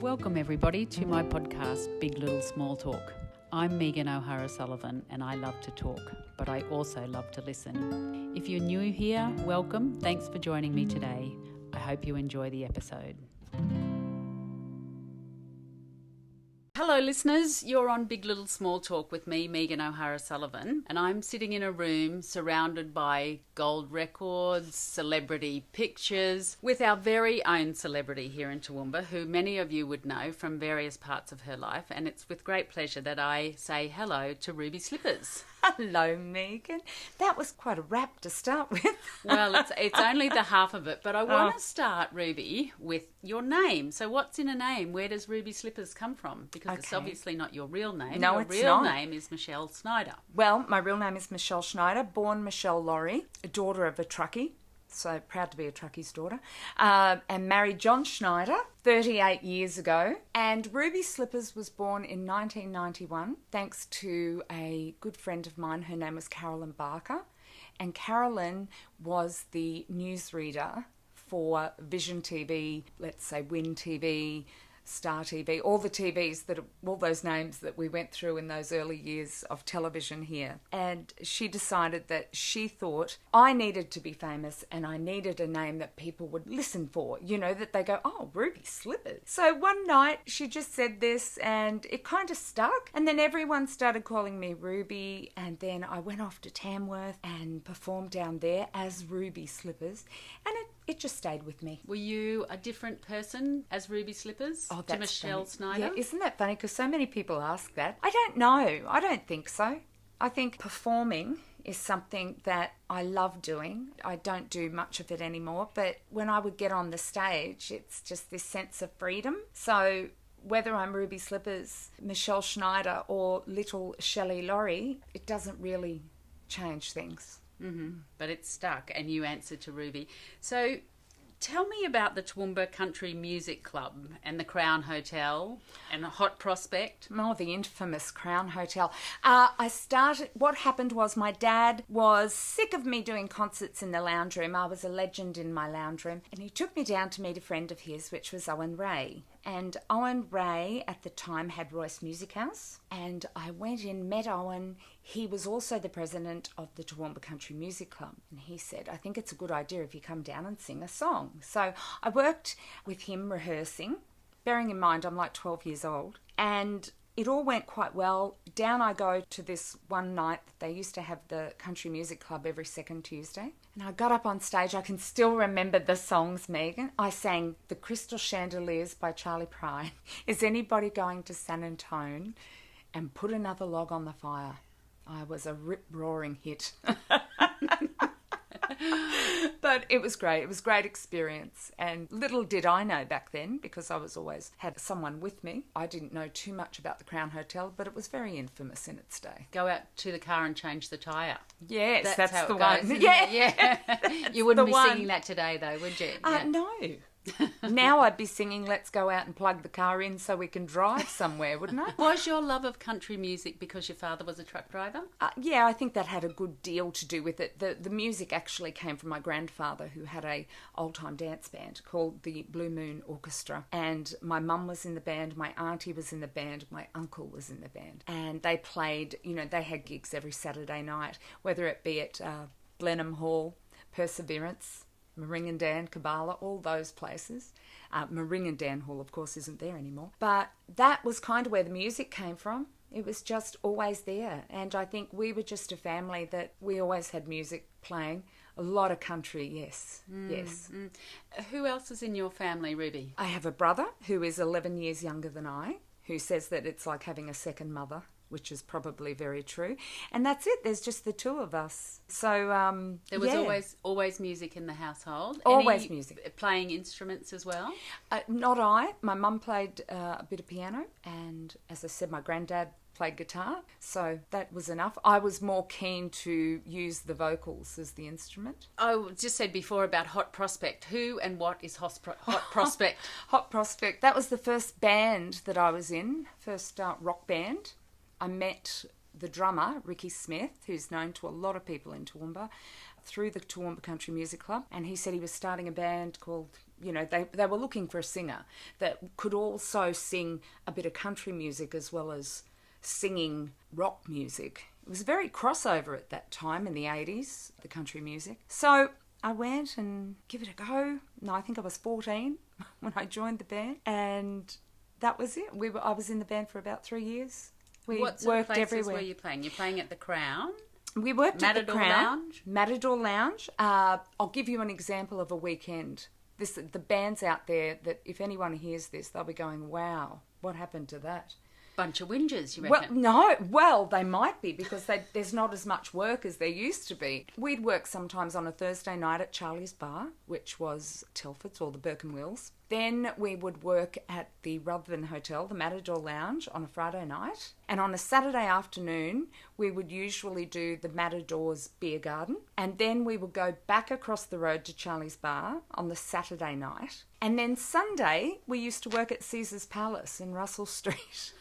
Welcome everybody to my podcast, Big Little Small Talk. I'm Megan O'Hara-Sullivan and I love to talk, but I also love to listen. If you're new here, welcome. Thanks for joining me today. I hope you enjoy the episode. Hello listeners, you're on Big Little Small Talk with me, Megan O'Hara-Sullivan, and I'm sitting in a room surrounded by gold records, celebrity pictures, with our very own celebrity here in Toowoomba, who many of you would know from various parts of her life, and it's with great pleasure that I say hello to Ruby Slipperz. Hello, Megan. That was quite a rap to start with. Well, it's only the half of it, but I want to start, Ruby, with your name. So what's in a name? Where does Ruby Slipperz come from? Because it's obviously not your real name. No, your it's real not. name is Michelle Snyder. Well, my real name is Michelle Schneider, born Michelle Laurie, a daughter of a truckie. So proud to be a truckie's daughter, and married John Schneider 38 years ago. And Ruby Slipperz was born in 1991 thanks to a good friend of mine. Her name was Carolyn Barker, and Carolyn was the newsreader for Vision TV, let's say Win TV, Star TV, all the TVs, all those names that we went through in those early years of television here. And she decided that she thought I needed to be famous and I needed a name that people would listen for, that they go, oh, Ruby Slipperz. So one night she just said this and it kind of stuck. And then everyone started calling me Ruby. And then I went off to Tamworth and performed down there as Ruby Slipperz. And it just stayed with me. Were you a different person as Ruby Slipperz to Michelle Snyder? Yeah, isn't that funny? Because so many people ask that. I don't know. I don't think so. I think performing is something that I love doing. I don't do much of it anymore, but when I would get on the stage, it's just this sense of freedom. So whether I'm Ruby Slipperz, Michelle Schneider, or little Shelley Laurie, it doesn't really change things. Mm-hmm. But it's stuck and you answered to Ruby. So tell me about the Toowoomba Country Music Club and the Crown Hotel and the Hot Prospect. Oh, the infamous Crown Hotel. What happened was my dad was sick of me doing concerts in the lounge room. I was a legend in my lounge room. And he took me down to meet a friend of his, which was Owen Ray. And Owen Ray at the time had Royce Music House. And I went in, met Owen. He was also the president of the Toowoomba Country Music Club. And he said, I think it's a good idea if you come down and sing a song. So I worked with him rehearsing, bearing in mind I'm like 12 years old. And it all went quite well. Down I go to this one night. They used to have the Country Music Club every second Tuesday. And I got up on stage. I can still remember the songs, Megan. I sang The Crystal Chandeliers by Charlie Pride. Is anybody going to San Antone and put another log on the fire? I was a rip-roaring hit. But it was great. It was a great experience. And little did I know back then, because I was always had someone with me. I didn't know too much about the Crown Hotel, but it was very infamous in its day. Go out to the car and change the tyre. Yes, that's how the it one. goes, Yeah. You wouldn't be singing that today though, would you? No. Now I'd be singing Let's Go Out and Plug the Car In so we can drive somewhere, wouldn't I? Was your love of country music because your father was a truck driver? Yeah, I think that had a good deal to do with it. The music actually came from my grandfather, who had a old-time dance band called the Blue Moon Orchestra. And my mum was in the band, my auntie was in the band, my uncle was in the band. And they played, they had gigs every Saturday night, whether it be at Blenheim Hall, Perseverance, Maringan Kabbalah, all those places. Maringan Hall, of course, isn't there anymore. But that was kind of where the music came from. It was just always there. And I think we were just a family that we always had music playing. A lot of country, yes. Yes. Who else is in your family, Ruby? I have a brother who is 11 years younger than I, who says that it's like having a second mother, which is probably very true. And that's it. There's just the two of us. So, there was always music in the household. Always music. Playing instruments as well? Not I. My mum played a bit of piano. And as I said, my granddad played guitar. So that was enough. I was more keen to use the vocals as the instrument. I just said before about Hot Prospect. Who and what is Hot Prospect? Hot Prospect. That was the first band that I was in, first rock band. I met the drummer, Ricky Smith, who's known to a lot of people in Toowoomba, through the Toowoomba Country Music Club, and he said he was starting a band called, they were looking for a singer that could also sing a bit of country music as well as singing rock music. It was very crossover at that time in the 80s, the country music. So I went and give it a go. No, I think I was 14 when I joined the band, and that was it. I was in the band for about 3 years. We what sort worked of places everywhere. were you playing? You're playing at the Crown? We worked at the Matador Crown. Lounge? Matador Lounge. I'll give you an example of a weekend. The band's out there that if anyone hears this, they'll be going, wow, what happened to that? Bunch of whingers, you Well, reckon? no. Well, they might be because there's not as much work as there used to be. We'd work sometimes on a Thursday night at Charlie's Bar, which was Telford's or the Burke and Wills. Then we would work at the Ruthven Hotel, the Matador Lounge, on a Friday night. And on a Saturday afternoon, we would usually do the Matador's Beer Garden. And then we would go back across the road to Charlie's Bar on the Saturday night. And then Sunday, we used to work at Caesar's Palace in Russell Street.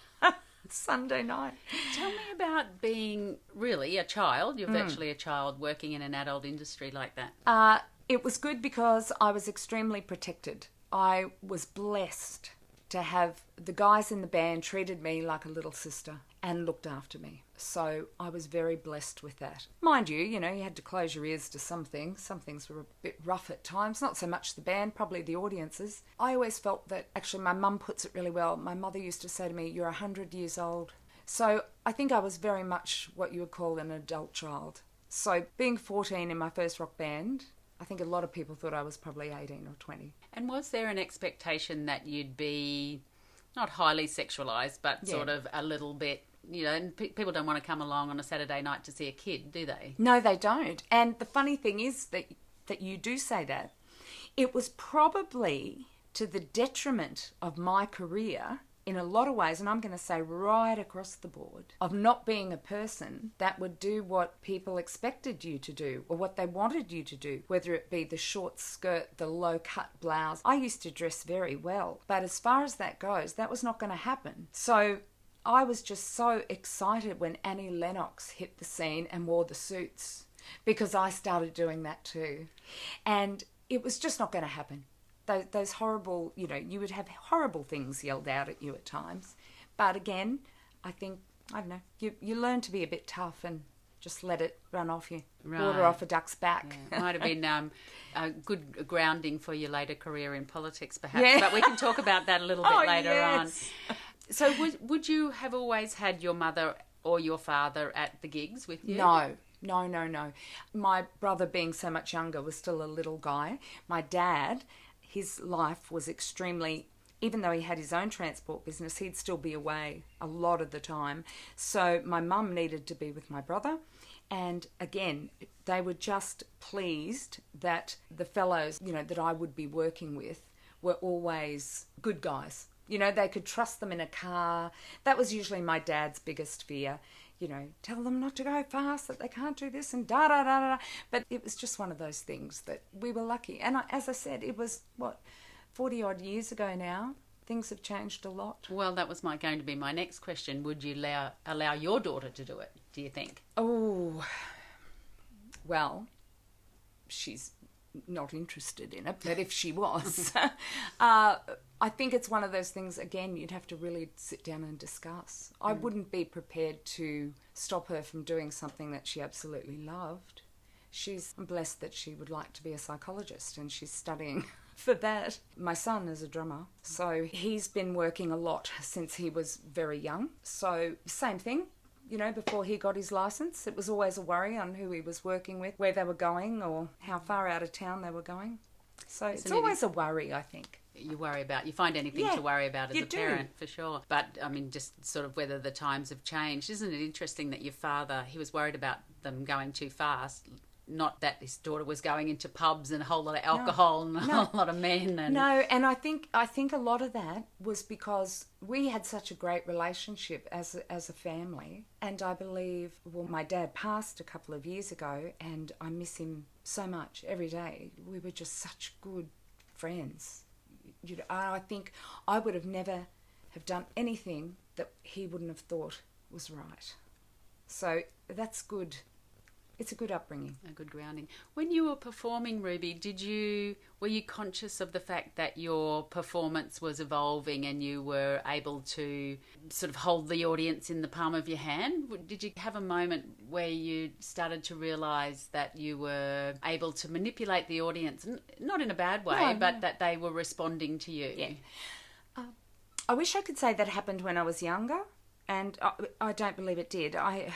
Sunday night. Tell me about being really a child. You're virtually a child working in an adult industry like that. It was good because I was extremely protected. I was blessed to have the guys in the band treated me like a little sister and looked after me. So I was very blessed with that. Mind you, you had to close your ears to some things. Some things were a bit rough at times. Not so much the band, probably the audiences. I always felt that, actually my mum puts it really well. My mother used to say to me, you're 100 years old. So I think I was very much what you would call an adult child. So being 14 in my first rock band, I think a lot of people thought I was probably 18 or 20. And was there an expectation that you'd be not highly sexualised, but sort of a little bit, and people don't want to come along on a Saturday night to see a kid, do they? No, they don't. And the funny thing is that you do say that. It was probably to the detriment of my career in a lot of ways, and I'm going to say right across the board, of not being a person that would do what people expected you to do or what they wanted you to do, whether it be the short skirt, the low-cut blouse. I used to dress very well, but as far as that goes, that was not going to happen. So I was just so excited when Annie Lennox hit the scene and wore the suits, because I started doing that too. And it was just not going to happen. Those horrible, you would have horrible things yelled out at you at times. But again, I think, I don't know, you learn to be a bit tough and just let it run off you. Right. Water off a duck's back. Yeah. Might have been a good grounding for your later career in politics, perhaps. Yeah. But we can talk about that a little bit later yes. on. So would you have always had your mother or your father at the gigs with you? No. My brother, being so much younger, was still a little guy. My dad, his life was extremely, even though he had his own transport business, he'd still be away a lot of the time. So my mum needed to be with my brother. And again, they were just pleased that the fellows, that I would be working with were always good guys. They could trust them in a car. That was usually my dad's biggest fear. Tell them not to go fast, that they can't do this and da-da-da-da. But it was just one of those things that we were lucky. And as I said, it was, 40-odd years ago now. Things have changed a lot. Well, that was going to be my next question. Would you allow your daughter to do it, do you think? Oh, well, she's not interested in it, but if she was, I think it's one of those things, again, you'd have to really sit down and discuss. I wouldn't be prepared to stop her from doing something that she absolutely loved. I'm blessed that she would like to be a psychologist, and she's studying for that. My son is a drummer, so he's been working a lot since he was very young. So same thing. Before he got his licence, it was always a worry on who he was working with, where they were going or how far out of town they were going. So it's always a worry, I think. You find anything to worry about as a parent, for sure. But, just sort of whether the times have changed. Isn't it interesting that your father, he was worried about them going too fast, not that his daughter was going into pubs and a whole lot of alcohol and a whole lot of men. And... No, and I think a lot of that was because we had such a great relationship as a family. And I believe, my dad passed a couple of years ago, and I miss him so much every day. We were just such good friends. I think I would have never have done anything that he wouldn't have thought was right. So that's good. it's a good upbringing. A good grounding. When you were performing, Ruby, were you conscious of the fact that your performance was evolving and you were able to sort of hold the audience in the palm of your hand? Did you have a moment where you started to realise that you were able to manipulate the audience, not in a bad way, but that they were responding to you? Yeah. I wish I could say that happened when I was younger. And I don't believe it did. I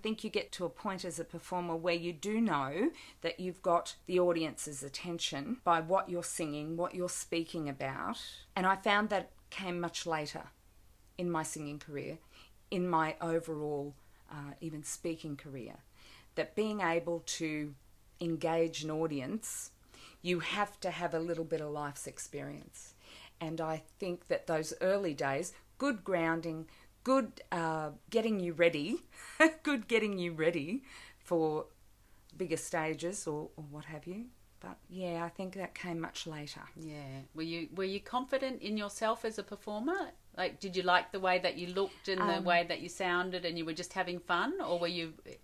think you get to a point as a performer where you do know that you've got the audience's attention by what you're singing, what you're speaking about. And I found that came much later in my singing career, in my overall even speaking career, that being able to engage an audience, you have to have a little bit of life's experience. And I think that those early days, good grounding, good getting you ready for bigger stages or what have you. But yeah, I think that came much later. Yeah. Were you confident in yourself as a performer? Like, did you like the way that you looked and the way that you sounded, and you were just having fun, or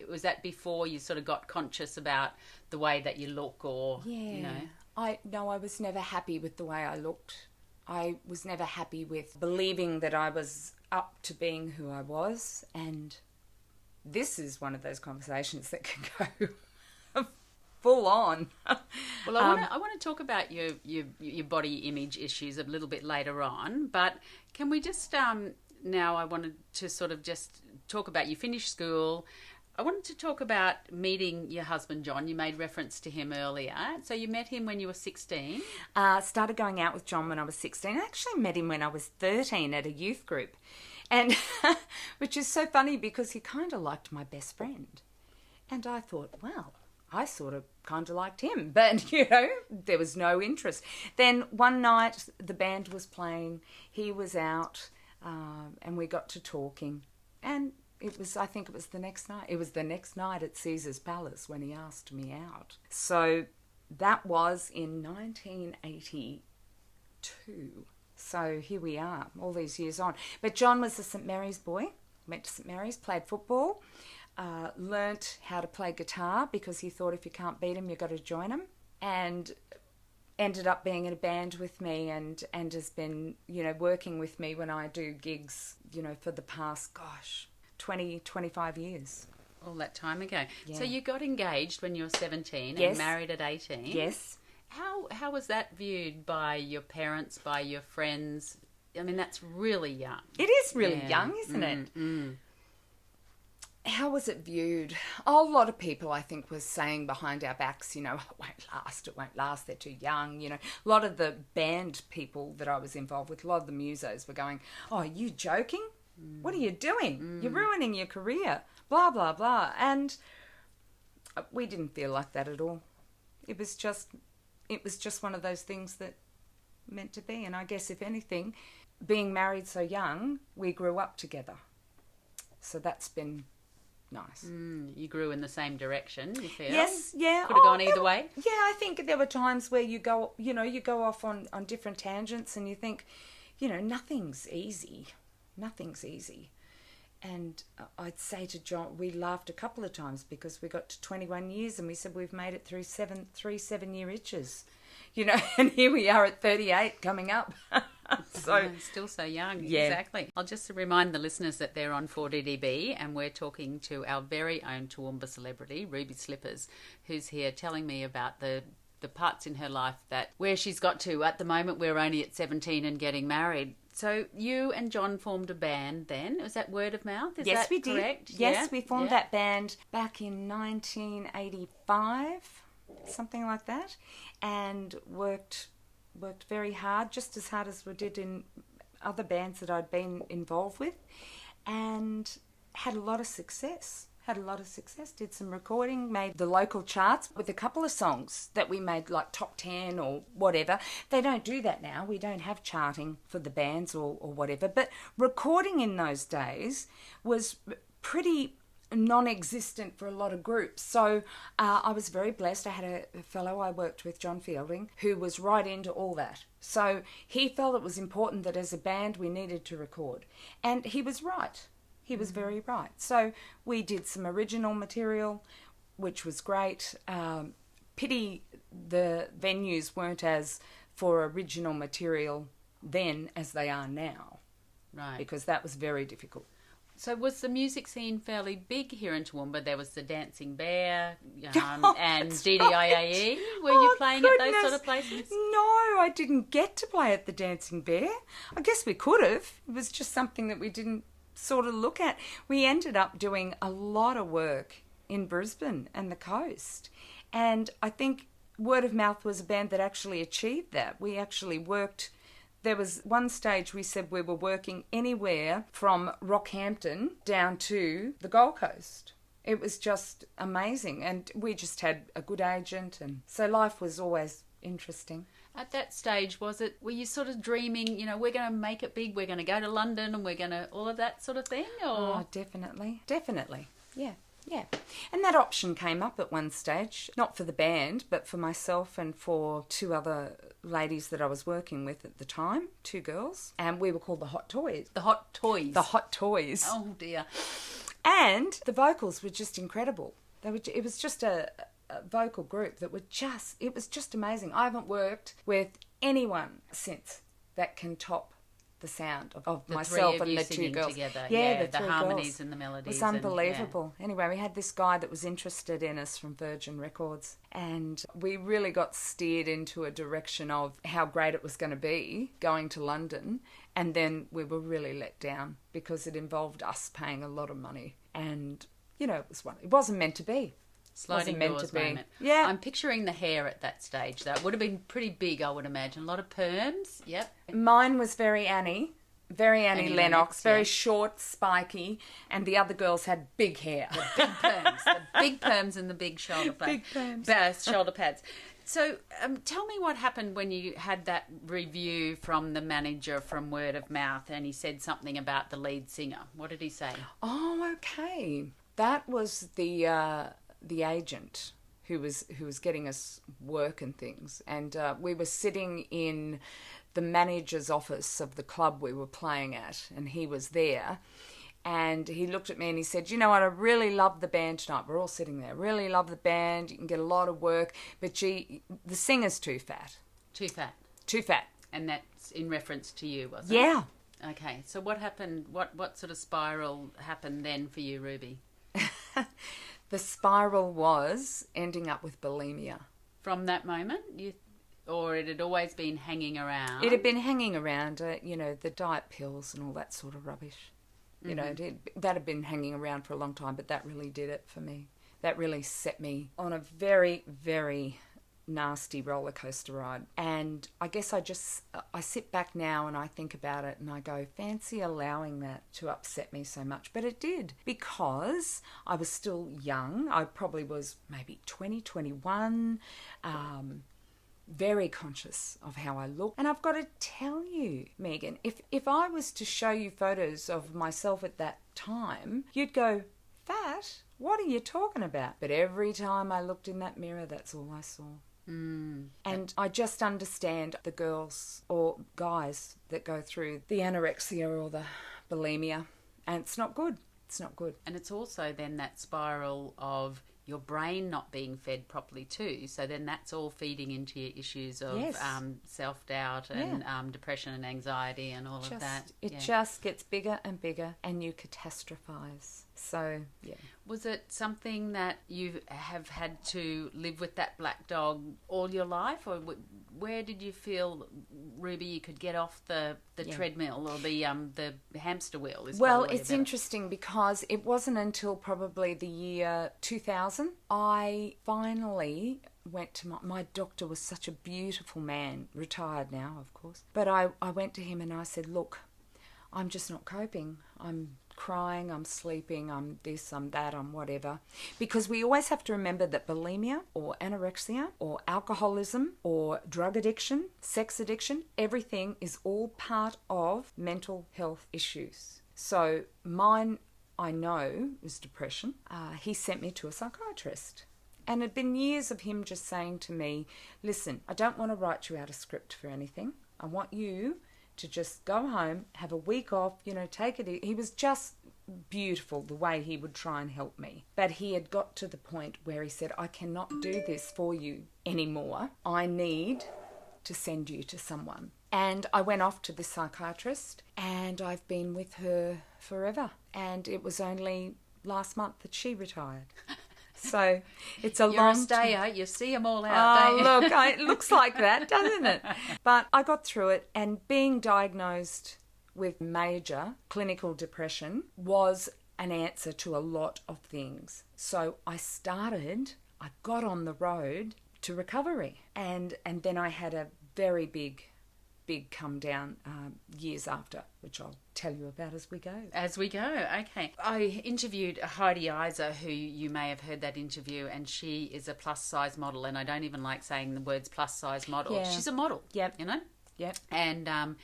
was that before you sort of got conscious about the way that you look, or you know? I was never happy with the way I looked. I was never happy with believing that I was up to being who I was, and this is one of those conversations that can go full on. Well, I want to talk about your body image issues a little bit later on, but can we just now I wanted to sort of just talk about, you finished school. I wanted to talk about meeting your husband, John. You made reference to him earlier. So you met him when you were 16? Started going out with John when I was 16. I actually met him when I was 13 at a youth group. And which is so funny because he kind of liked my best friend. And I thought, well, I sort of kind of liked him. But, there was no interest. Then one night the band was playing. He was out and we got to talking. And I think it was the next night. It was the next night at Caesar's Palace when he asked me out. So that was in 1982. So here we are, all these years on. But John was a St Mary's boy, went to St Mary's, played football, learnt how to play guitar because he thought if you can't beat him, you've got to join him. And ended up being in a band with me and has been, working with me when I do gigs, for the past, 20, 25 years. All that time ago. Yeah. So you got engaged when you were 17 Yes. and married at 18. Yes. How was that viewed by your parents, by your friends? I mean, that's really young. It is really young, isn't it? How was it viewed? A lot of people, I think, was saying behind our backs, it won't last, they're too young. A lot of the band people that I was involved with, a lot of the musos were going, oh, are you joking? What are you doing? You're ruining your career, blah, blah, blah. And we didn't feel like that at all. It was just one of those things that meant to be. And I guess, if anything, being married so young, we grew up together. So that's been nice. You grew in the same direction, you feel? Yes, yeah. Could have gone either way? Yeah, I think there were times where you go off on different tangents and you think, nothing's easy. Nothing's easy. And I'd say to John, we laughed a couple of times because we got to 21 years and we said we've made it through 7-year itches. And here we are at 38 coming up. So still so young. Yeah. Exactly. I'll just remind the listeners that they're on 4DDB and we're talking to our very own Toowoomba celebrity, Ruby Slipperz, who's here telling me about the parts in her life where she's got to. At the moment, we're only at 17 and getting married. So you and John formed a band then. Was that word of mouth? Is yes, that we correct? did. Yes, we formed that band back in 1985, something like that, and worked very hard, just as hard as we did in other bands that I'd been involved with, and had a lot of success. Did some recording, made the local charts with a couple of songs that we made like top 10 or whatever. They don't do that now. We don't have charting for the bands or whatever. But recording in those days was pretty non-existent for a lot of groups. So I was very blessed. I had a fellow I worked with, John Fielding, who was right into all that. So he felt it was important that as a band we needed to record. And he was right. He was very right. So we did some original material. which was great. Pity the venues weren't as for original material then as they are now. Right. Because that was very difficult. So was the music scene fairly big here in Toowoomba? There was the Dancing Bear and DDIAE. Right. Were you playing at those sort of places? No, I didn't get to play at the Dancing Bear. I guess we could have. It was just something that we didn't sort of look at. We ended up doing a lot of work in Brisbane and the coast. And I think Word of Mouth was a band that actually achieved that. We actually worked... There was one stage we said we were working anywhere from Rockhampton down to the Gold Coast. It was just amazing, and we just had a good agent, and so life was always interesting. At that stage, were you sort of dreaming, we're going to make it big, we're going to go to London and we're going to, all of that sort of thing? Or? Oh, definitely. Yeah. And that option came up at one stage, not for the band, but for myself and for two other ladies that I was working with at the time, two girls, and we were called the Hot Toys. The Hot Toys? The Hot Toys. Oh, dear. And the vocals were just incredible. It was just a vocal group that it was just amazing. I haven't worked with anyone since that can top the sound of myself and the two girls together. Yeah, the harmonies and the melodies. It was unbelievable. Anyway, we had this guy that was interested in us from Virgin Records, and we really got steered into a direction of how great it was going to be going to London, and then we were really let down because it involved us paying a lot of money, and it wasn't meant to be. Sliding doors moment. Yeah. I'm picturing the hair at that stage. That would have been pretty big, I would imagine. A lot of perms. Yep. Mine was very Annie Lennox, very short, spiky, and the other girls had big hair. The big perms and the big shoulder pads. Big perms. Shoulder pads. So tell me what happened when you had that review from the manager from Word of Mouth and he said something about the lead singer. What did he say? Oh, okay. That was the agent who was getting us work and things, and we were sitting in the manager's office of the club we were playing at, and he was there, and he looked at me and he said, "You know what, I really love the band tonight. We're all sitting there. Really love the band. You can get a lot of work, but the singer's too fat." Too fat. And that's in reference to you, wasn't it? Yeah. Okay, so what happened? What sort of spiral happened then for you, Ruby? The spiral was ending up with bulimia. From that moment, or it had always been hanging around? It had been hanging around, the diet pills and all that sort of rubbish. That had been hanging around for a long time, but that really did it for me. That really set me on a very, very nasty roller coaster ride. And I guess I sit back now and I think about it and I go, fancy allowing that to upset me so much. But it did, because I was still young. I probably was maybe 20, 21, very conscious of how I look. And I've got to tell you, Megan, if I was to show you photos of myself at that time, you'd go, fat? What are you talking about? But every time I looked in that mirror, that's all I saw. And I just understand the girls or guys that go through the anorexia or the bulimia, and it's not good. It's not good. And it's also then that spiral of your brain not being fed properly too. So then that's all feeding into your issues of self-doubt and depression and anxiety and all of that. It just gets bigger and bigger and you catastrophize. So, yeah. Was it something that you have had to live with that black dog all your life? Or where did you feel, Ruby, you could get off the treadmill or the hamster wheel? Well, it's interesting because it wasn't until probably the year 2000 I finally went to my doctor. Was such a beautiful man, retired now, of course. But I went to him and I said, look, I'm just not coping. I'm crying, I'm sleeping, I'm this, I'm that, I'm whatever. Because we always have to remember that bulimia or anorexia or alcoholism or drug addiction, sex addiction, everything is all part of mental health issues. So mine, I know, was depression. He sent me to a psychiatrist. And it had been years of him just saying to me, listen, I don't want to write you out a script for anything. I want you to just go home, have a week off, take it. He was just beautiful the way he would try and help me. But he had got to the point where he said, I cannot do this for you anymore. I need to send you to someone. And I went off to the psychiatrist, and I've been with her forever. And it was only last month that she retired. So it's a long stayer. You see them all out, don't you? Look, it looks like that, doesn't it? But I got through it, and being diagnosed with major clinical depression was an answer to a lot of things. So I got on the road to recovery, and then I had a very big come down years after, which I'll tell you about as we go. As we go, okay. I interviewed Heidi Iser, who you may have heard that interview, and she is a plus-size model, and I don't even like saying the words plus-size model. Yeah. She's a model, Yep. you know? Yep. And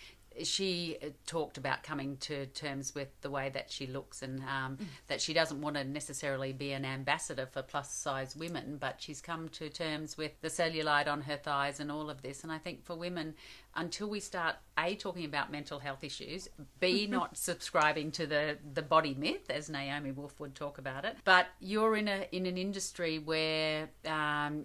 she talked about coming to terms with the way that she looks, and that she doesn't want to necessarily be an ambassador for plus-size women, but she's come to terms with the cellulite on her thighs and all of this. And I think for women, until we start, A, talking about mental health issues, B, not subscribing to the body myth, as Naomi Wolf would talk about it, but you're in an industry where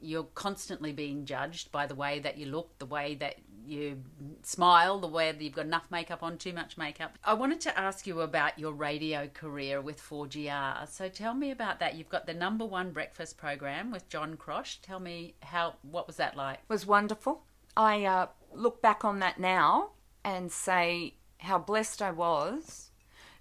you're constantly being judged by the way that you look, the way that you smile, the way that you've got enough makeup on, too much makeup. I wanted to ask you about your radio career with 4GR. So tell me about that. You've got the #1 breakfast program with John Crosh. Tell me what was that like? It was wonderful. I look back on that now and say how blessed I was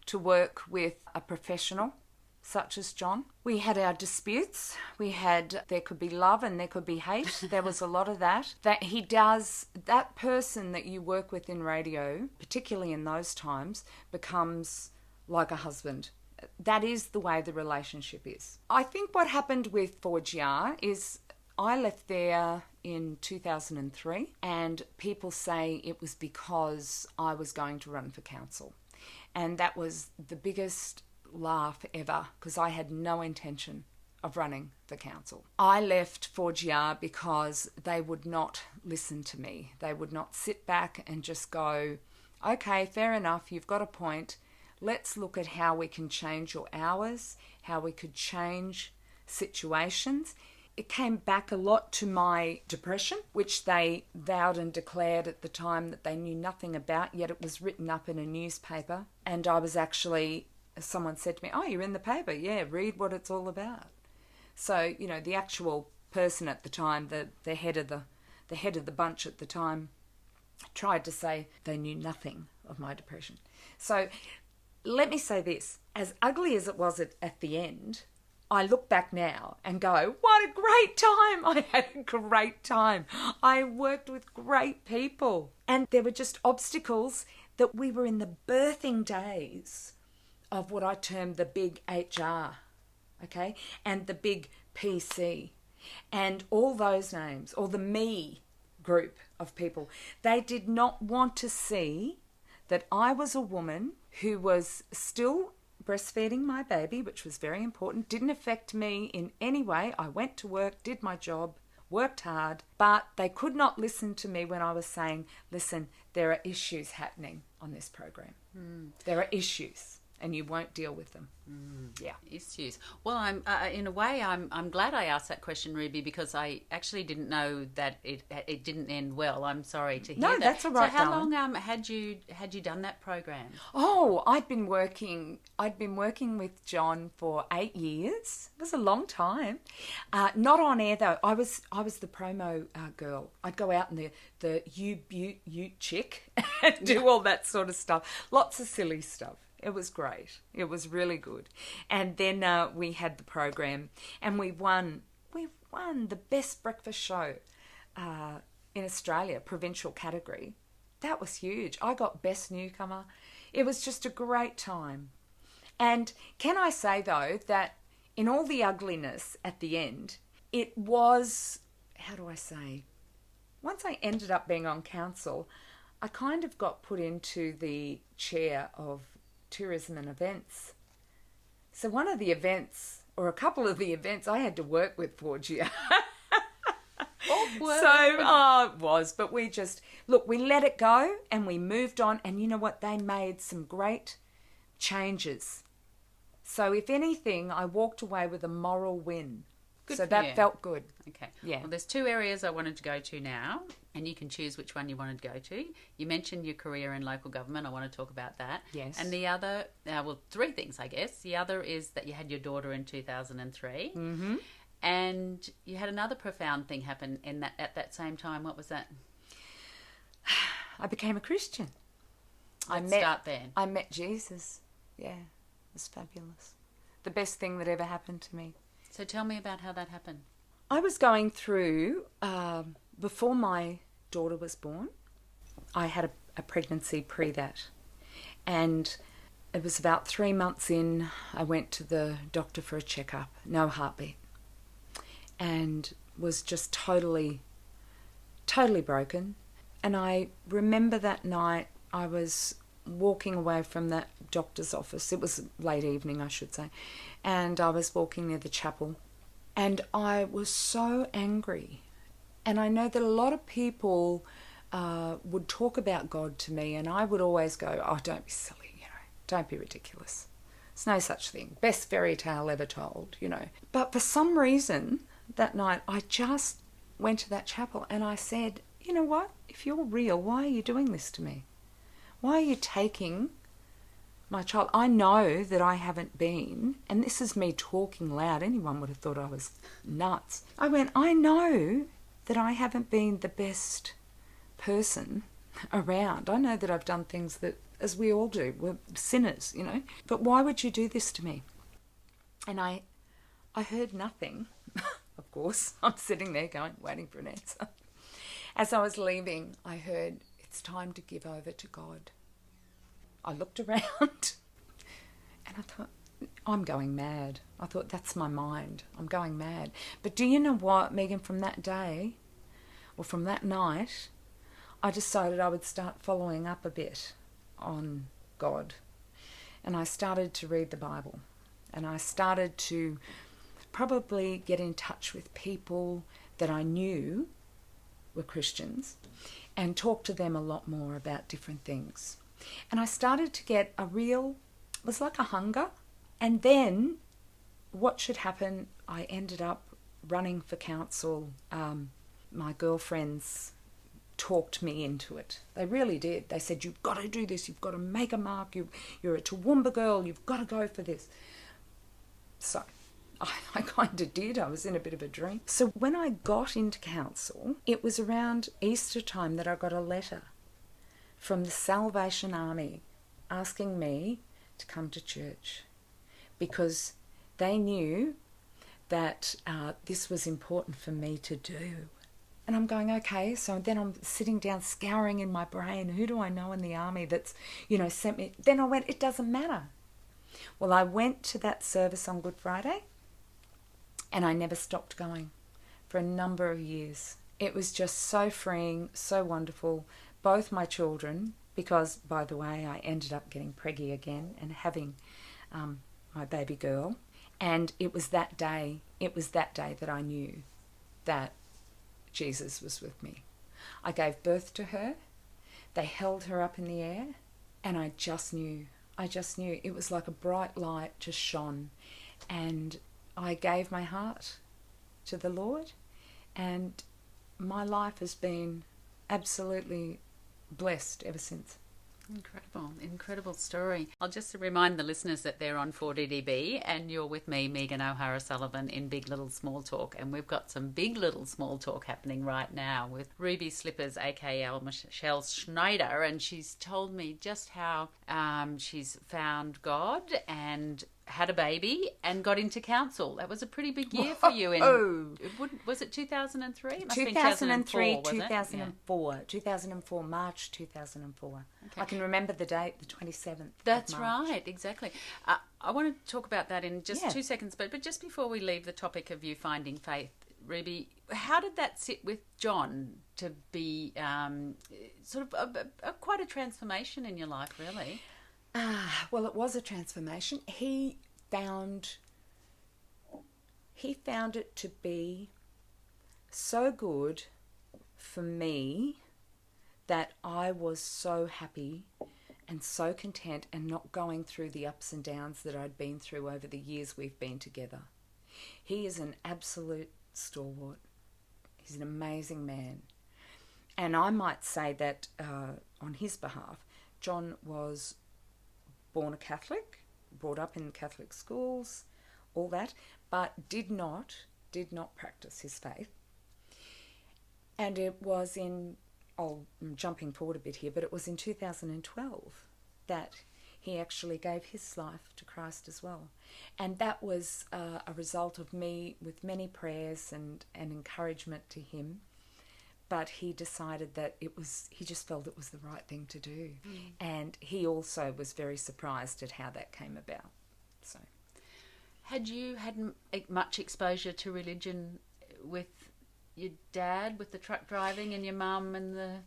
to work with a professional such as John. We had our disputes. There could be love and there could be hate. There was a lot of that. That person that you work with in radio, particularly in those times, becomes like a husband. That is the way the relationship is. I think what happened with 4GR is I left there in 2003, and people say it was because I was going to run for council. And that was the biggest laugh ever, because I had no intention of running for council. I left 4GR because they would not listen to me. They would not sit back and just go, okay, fair enough, you've got a point. Let's look at how we can change your hours, how we could change situations. It came back a lot to my depression, which they vowed and declared at the time that they knew nothing about, yet it was written up in a newspaper. And I was actually, someone said to me, oh, you're in the paper. Yeah, read what it's all about. So, the actual person at the time, the head of the bunch at the time, tried to say they knew nothing of my depression. So let me say this, as ugly as it was at the end, I look back now and go, what a great time. I had a great time. I worked with great people. And there were just obstacles that we were in the birthing days of what I term the big HR, okay, and the big PC, and all those names, or the me group of people. They did not want to see that I was a woman who was still breastfeeding my baby, which was very important. Didn't affect me in any way. I went to work, did my job, worked hard, but they could not listen to me when I was saying, listen, there are issues happening on this program. There are issues, and you won't deal with them. Yeah, issues. Well, I'm in a way I'm glad I asked that question, Ruby, because I actually didn't know that it didn't end well. I'm sorry to hear that. No, that's all right. So how long had you done that program? Oh, I'd been working with John for 8 years. It was a long time. Not on air though. I was the promo girl. I'd go out in the ute chick and do all that sort of stuff. Lots of silly stuff. It was great. It was really good. And then we had the program, and we won the best breakfast show in Australia, provincial category. That was huge. I got best newcomer. It was just a great time. And can I say, though, that in all the ugliness at the end, it was, how do I say, once I ended up being on council, I kind of got put into the chair of tourism and events. So one of the events, or a couple of the events, I had to work with 4GR. Awkward. It was, but we let it go and we moved on. And you know what? They made some great changes So if anything, I walked away with a moral win. Good so for that you. felt good. Okay. Yeah. Well, there's two areas I wanted to go to now, and you can choose which one you wanted to go to. You mentioned your career in local government. I want to talk about that. Yes. And the other, well, three things, I guess. The other is that you had your daughter in 2003. Mm-hmm. And you had another profound thing happen at that same time. What was that? I became a Christian. Start there. I met Jesus. Yeah, it was fabulous. The best thing that ever happened to me. So tell me about how that happened. I was going through, before my daughter was born, I had a pregnancy pre that. And it was about 3 months in, I went to the doctor for a checkup, no heartbeat. And was just totally broken. And I remember that night I was walking away from that doctor's office. It was late evening, I should say. And I was walking near the chapel. And I was so angry. And I know that a lot of people would talk about God to me, and I would always go, oh, don't be silly, don't be ridiculous. There's no such thing. Best fairy tale ever told, But for some reason, that night, I just went to that chapel and I said, you know what? If you're real, why are you doing this to me? Why are you taking my child? I know that I haven't been, and this is me talking loud. Anyone would have thought I was nuts. I went, I know that I haven't been the best person around. I know that I've done things that, as we all do, we're sinners, But why would you do this to me? And I heard nothing. Of course, I'm sitting there waiting for an answer. As I was leaving, I heard, it's time to give over to God. I looked around and I thought, I'm going mad. I thought, that's my mind. I'm going mad. But do you know what, Megan, from that day, or from that night, I decided I would start following up a bit on God. And I started to read the Bible. And I started to probably get in touch with people that I knew were Christians and talk to them a lot more about different things. And I started to get it was like a hunger. And then what should happen, I ended up running for council. My girlfriends talked me into it. They really did. They said, you've got to do this. You've got to make a mark. You're a Toowoomba girl. You've got to go for this. So I kind of did. I was in a bit of a dream. So when I got into council, it was around Easter time that I got a letter from the Salvation Army asking me to come to church because they knew that this was important for me to do. And I'm going, okay, so then I'm sitting down scouring in my brain, who do I know in the army that's, sent me? Then I went, it doesn't matter. Well, I went to that service on Good Friday and I never stopped going for a number of years. It was just so freeing, so wonderful. Both my children, because, by the way, I ended up getting preggy again and having my baby girl. And it was that day that I knew that Jesus was with me. I gave birth to her. They held her up in the air, and I just knew. It was like a bright light just shone. And I gave my heart to the Lord, and my life has been absolutely blessed ever since. Incredible story. I'll just remind the listeners that they're on 4DDB and you're with me, Megan O'Hara-Sullivan, in Big Little Small Talk. And we've got some Big Little Small Talk happening right now with Ruby Slipperz, aka Michelle Schneider. And she's told me just how she's found God and had a baby and got into council. That was a pretty big year for you. Was it 2003? It must 2003, have been 2004. Yeah. 2004, March 2004. Okay. I can remember the date, the 27th. That's right, exactly. I want to talk about that in just 2 seconds, but just before we leave the topic of you finding faith, Ruby, how did that sit with John to be sort of quite a transformation in your life, really? Well, it was a transformation. He found it to be so good for me that I was so happy and so content and not going through the ups and downs that I'd been through over the years we've been together. He is an absolute stalwart. He's an amazing man. And I might say that on his behalf, John was born a Catholic, brought up in Catholic schools, all that, but did not practice his faith. And it was I'm jumping forward a bit here, but it was in 2012 that he actually gave his life to Christ as well. And that was a result of me with many prayers and encouragement to him. But he decided that he just felt it was the right thing to do. And he also was very surprised at how that came about. So, had you had much exposure to religion with your dad, with the truck driving, and your mum and the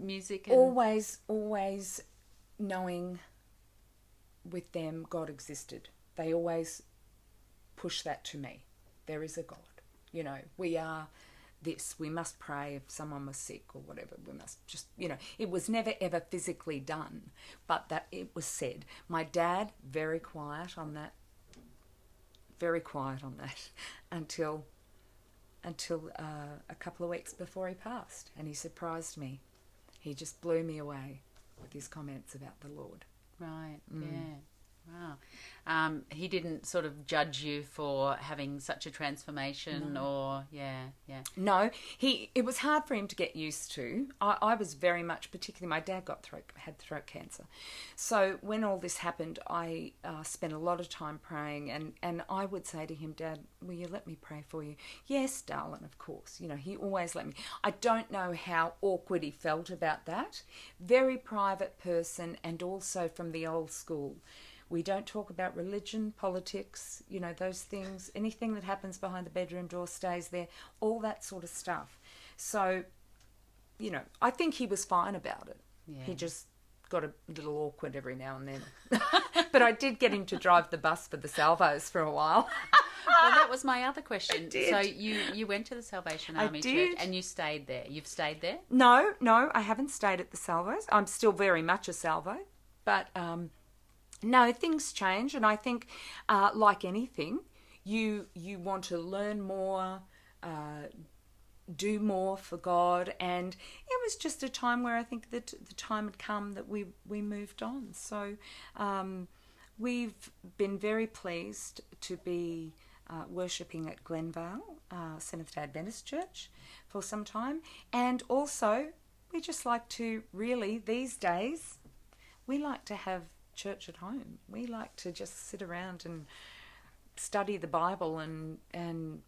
music? And... Always knowing with them God existed. They always push that to me. There is a God. You know, we are this. We must pray if someone was sick or whatever. We must just, you know, it was never ever physically done, but that it was said. My dad, very quiet on that until a couple of weeks before he passed, and he surprised me. He just blew me away with his comments about the Lord. Right, yeah. Wow. He didn't sort of judge you for having such a transformation. No. Or, yeah. No, it was hard for him to get used to. I was very much, particularly my dad had throat cancer. So when all this happened, I spent a lot of time praying, and I would say to him, Dad, will you let me pray for you? Yes, darling, of course. You know, he always let me. I don't know how awkward he felt about that. Very private person, and also from the old school. We don't talk about religion, politics, you know, those things. Anything that happens behind the bedroom door stays there, all that sort of stuff. So, you know, I think he was fine about it. Yeah. He just got a little awkward every now and then. But I did get him to drive the bus for the Salvos for a while. Well, that was my other question. I did. So you went to the Salvation Army Church and you stayed there. You've stayed there? No, I haven't stayed at the Salvos. I'm still very much a Salvo. But... no, things change, and I think, like anything, you want to learn more, do more for God, and it was just a time where I think that the time had come that we moved on. So we've been very pleased to be worshipping at Glenvale, Seventh-day Adventist Church, for some time, and also we just like to really, these days, we like to have church at home. We like to just sit around and study the Bible and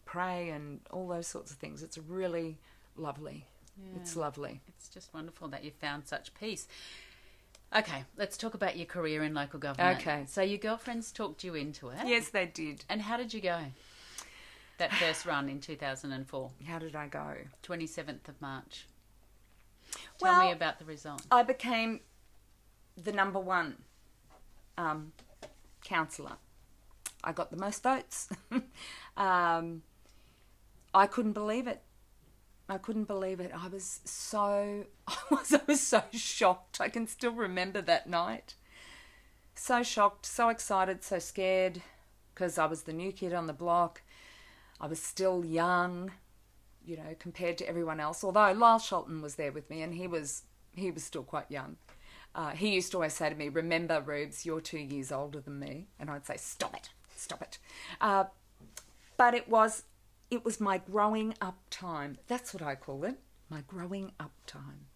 pray and all those sorts of things. It's really lovely. Yeah. It's lovely. It's just wonderful that you found such peace. Okay, let's talk about your career in local government. Okay. So your girlfriends talked you into it. Yes, they did. And how did you go? That first run in 2004. How did I go? 27th of March. Tell me about the result. I became the number one councillor. I got the most votes. I couldn't believe it. I was so shocked. I can still remember that night. So shocked, so excited, so scared, because I was the new kid on the block. I was still young, you know, compared to everyone else. Although Lyle Shelton was there with me, and he was still quite young. He used to always say to me, remember, Rubes, you're 2 years older than me. And I'd say, stop it. But it was my growing up time. That's what I call it, my growing up time.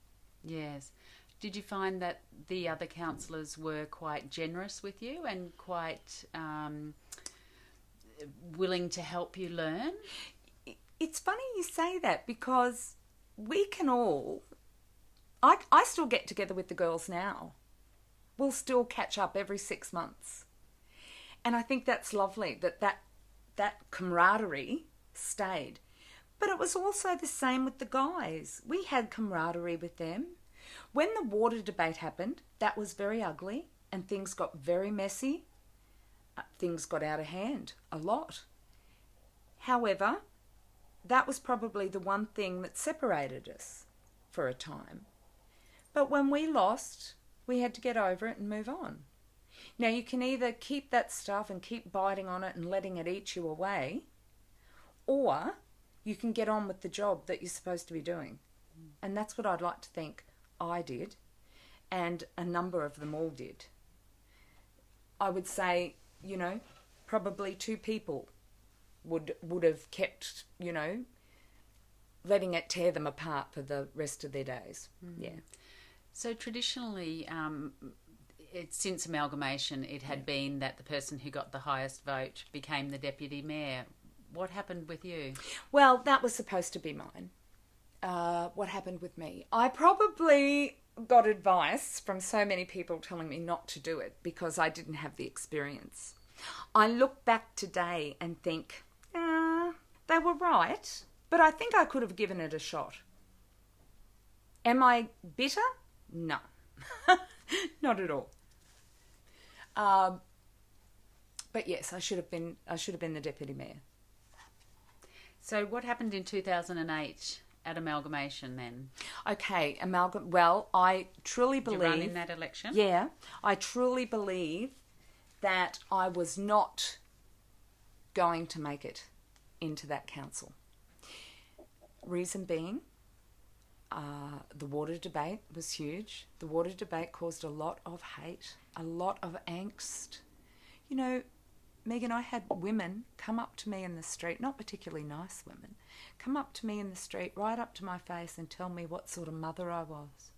Yes. Did you find that the other councillors were quite generous with you and quite willing to help you learn? It's funny you say that, because we can all... I still get together with the girls now. We'll still catch up every 6 months. And I think that's lovely, that camaraderie stayed. But it was also the same with the guys. We had camaraderie with them. When the water debate happened, that was very ugly and things got very messy. Things got out of hand a lot. However, that was probably the one thing that separated us for a time. But when we lost, we had to get over it and move on. Now, you can either keep that stuff and keep biting on it and letting it eat you away, or you can get on with the job that you're supposed to be doing. And that's what I'd like to think I did, and a number of them all did. I would say, you know, probably 2 people would have kept, you know, letting it tear them apart for the rest of their days. Yeah. So traditionally, since amalgamation, it had been that the person who got the highest vote became the deputy mayor. What happened with you? Well, that was supposed to be mine. What happened with me? I probably got advice from so many people telling me not to do it because I didn't have the experience. I look back today and think, they were right, but I think I could have given it a shot. Am I bitter? No, not at all. But yes, I should have been the deputy mayor. So what happened in 2008 at amalgamation then? Okay, well, I truly believe... Did you run in that election? Yeah, I truly believe that I was not going to make it into that council. Reason being, the water debate was huge. The water debate caused a lot of hate, a lot of angst. You know, Megan, I had women come up to me in the street, not particularly nice women, come up to me in the street, right up to my face and tell me what sort of mother I was.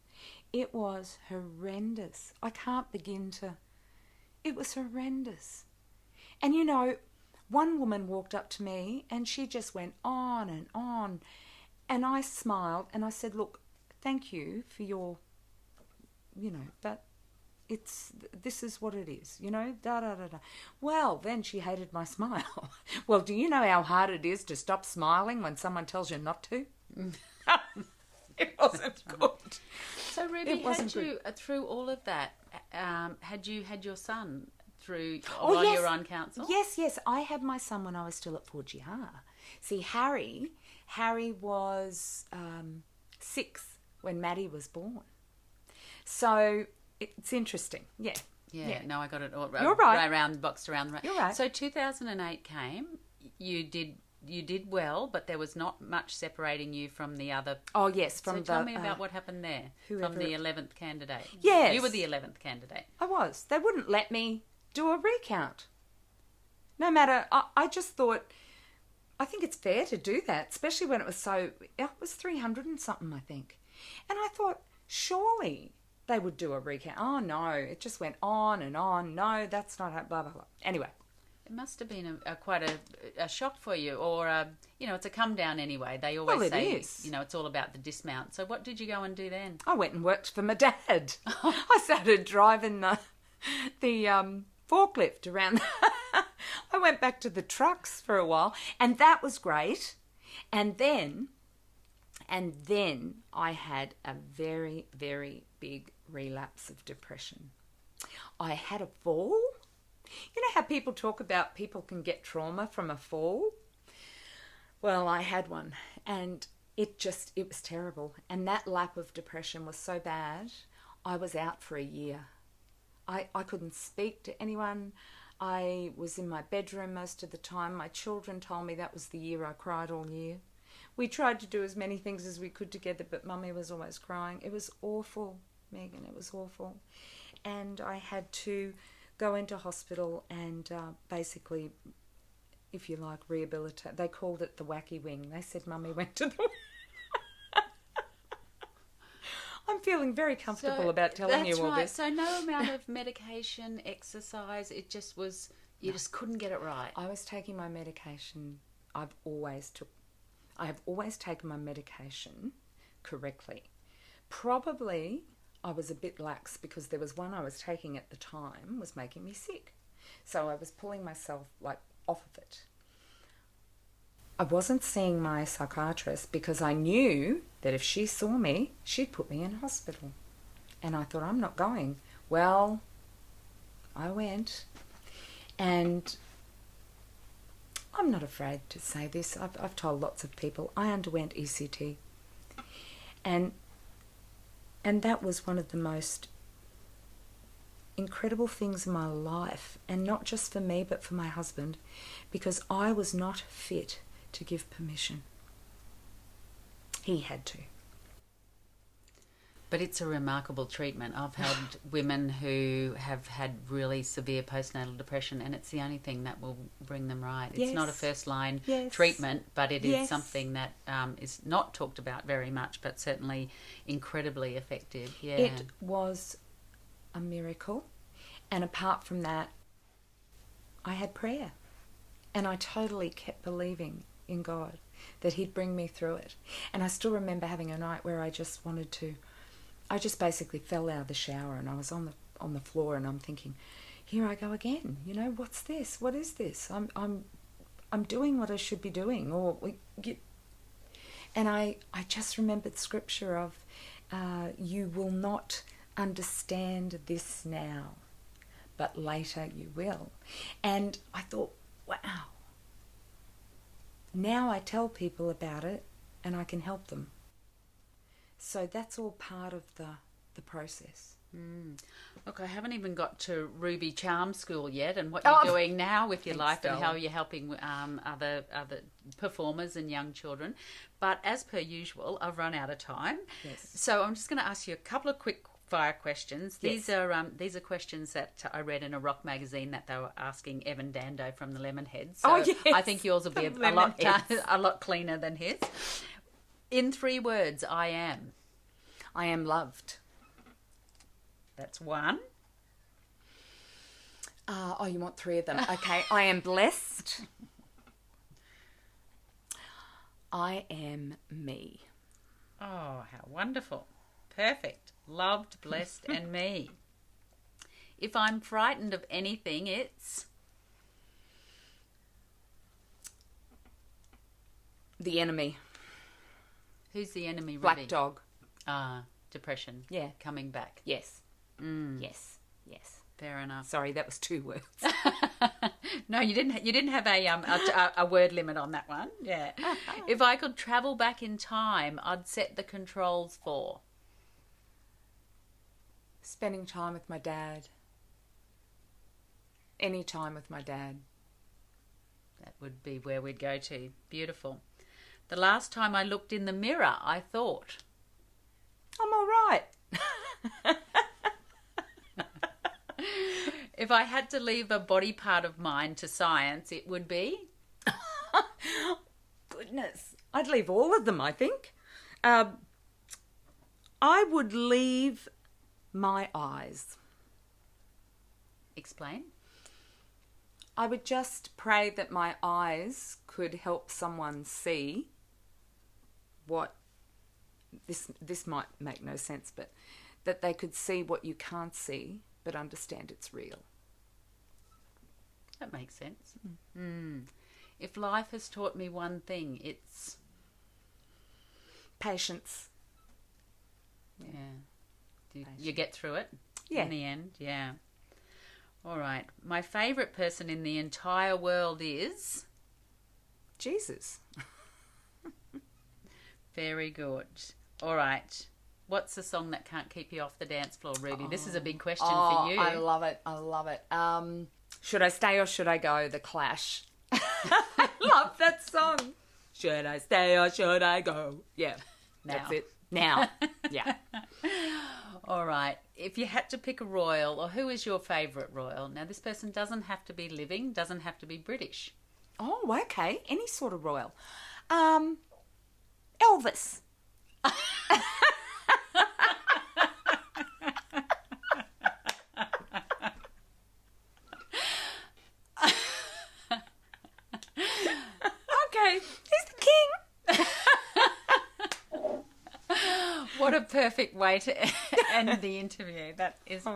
It was horrendous. I can't begin to... It was horrendous. And, you know, one woman walked up to me and she just went on and on. And I smiled and I said, look, thank you for your, you know, but this is what it is, you know, da-da-da-da. Well, then she hated my smile. Well, do you know how hard it is to stop smiling when someone tells you not to? It wasn't good. So, Ruby, through all of that, had you had your son while you were on council? Yes. I had my son when I was still at 4GR. See, Harry was 6 when Maddie was born. So it's interesting. Yeah. No, I got it all. You're right. Boxed around. You're right. So 2008 came. You did well, but there was not much separating you from the other. Oh yes, tell me about what happened there. From the 11th candidate. Yes, you were the 11th candidate. I was. They wouldn't let me do a recount. No matter. I just thought. I think it's fair to do that, especially when it was 300 and something, I think. And I thought, surely they would do a recount. Oh, no, it just went on and on. No, that's not how, blah, blah, blah. Anyway. It must have been quite a shock for you, or, you know, it's a come down anyway. They always say, is. You know, it's all about the dismount. So what did you go and do then? I went and worked for my dad. I started driving the forklift around. I went back to the trucks for a while, and that was great. And then I had a very, very big relapse of depression. I had a fall. You know how people talk about people can get trauma from a fall? Well, I had one, and it was terrible. And that lap of depression was so bad, I was out for a year. I couldn't speak to anyone. I was in my bedroom most of the time. My children told me that was the year I cried all year. We tried to do as many things as we could together, but Mummy was always crying. It was awful, Megan, it was awful. And I had to go into hospital and basically, if you like, rehabilitate. They called it the wacky wing. They said Mummy went to the... I'm feeling very comfortable about telling you all this. So no amount of medication, exercise, it just was, you just couldn't get it right. I was taking my medication. I have always taken my medication correctly. Probably I was a bit lax because there was one I was taking at the time was making me sick. So I was pulling myself off of it. I wasn't seeing my psychiatrist because I knew that if she saw me, she'd put me in hospital. And I thought, I'm not going. Well, I went. And I'm not afraid to say this. I've told lots of people. I underwent ECT. And that was one of the most incredible things in my life, and not just for me but for my husband, because I was not fit to give permission. He had to. But it's a remarkable treatment. I've had women who have had really severe postnatal depression, and it's the only thing that will bring them right. It's not a first-line treatment, but it is something that is not talked about very much, but certainly incredibly effective. Yeah. It was a miracle. And apart from that, I had prayer. And I totally kept believing in God that He'd bring me through it. And I still remember having a night where I just basically fell out of the shower, and I was on the floor, and I'm thinking, here I go again. You know, what's this? What is this? I'm doing what I should be doing. And I just remembered scripture of, you will not understand this now, but later you will. And I thought, wow. Now I tell people about it, and I can help them. So that's all part of the process. Look, I haven't even got to Ruby Charm School yet, and what you're doing now with your life, and how you're helping other performers and young children. But as per usual, I've run out of time. Yes. So I'm just going to ask you a couple of quick fire questions. These are questions that I read in a rock magazine that they were asking Evan Dando from the Lemonheads. So I think yours will be a lot cleaner than his. In 3 words, I am. I am loved. That's 1. You want 3 of them? Okay. I am blessed. I am me. Oh, how wonderful. Perfect. Loved, blessed, and me. If I'm frightened of anything, it's... the enemy. Who's the enemy, Ruby? Black dog. Depression. Yeah. Coming back. Yes. Yes. Fair enough. Sorry, that was 2 words. No, you didn't have a word limit on that one. Yeah. If I could travel back in time, I'd set the controls for... spending time with my dad. Any time with my dad. That would be where we'd go to. Beautiful. The last time I looked in the mirror, I thought... I'm all right. If I had to leave a body part of mine to science, it would be... Goodness. I'd leave all of them, I think. I would leave my eyes. Explain. I would just pray that my eyes could help someone see what... This might make no sense, but that they could see what you can't see, but understand it's real. That makes sense. If life has taught me one thing, it's... patience. Yeah. You get through it? Yeah. In the end, yeah. All right. My favourite person in the entire world is... Jesus. Very good. All right. What's the song that can't keep you off the dance floor, Ruby? This is a big question for you. I love it. Should I Stay or Should I Go? The Clash. I love that song. Should I stay or should I go? Yeah, that's it. Now. Yeah. All right. If you had to pick a royal, or who is your favourite royal? Now, this person doesn't have to be living, doesn't have to be British. Oh, okay. Any sort of royal. Elvis. Okay, he's the king. What a perfect way to end the interview. That is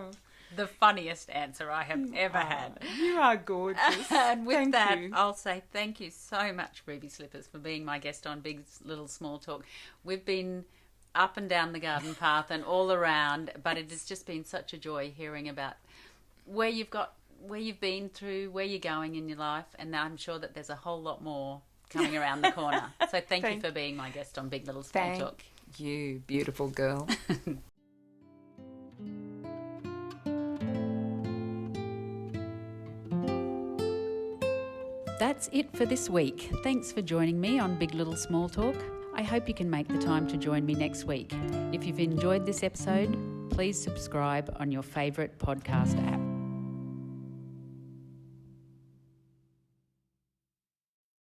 the funniest answer I have ever had. You are gorgeous. And with Thank you. I'll say thank you so much, Ruby Slipperz, for being my guest on Big Little Small Talk. We've been up and down the garden path and all around, but it has just been such a joy hearing about where you've been through, where you're going in your life, and I'm sure that there's a whole lot more coming around the corner. So thank you for being my guest on Big Little Small Talk. Thank you, beautiful girl. That's it for this week. Thanks for joining me on Big Little Small Talk. I hope you can make the time to join me next week. If you've enjoyed this episode, please subscribe on your favourite podcast app.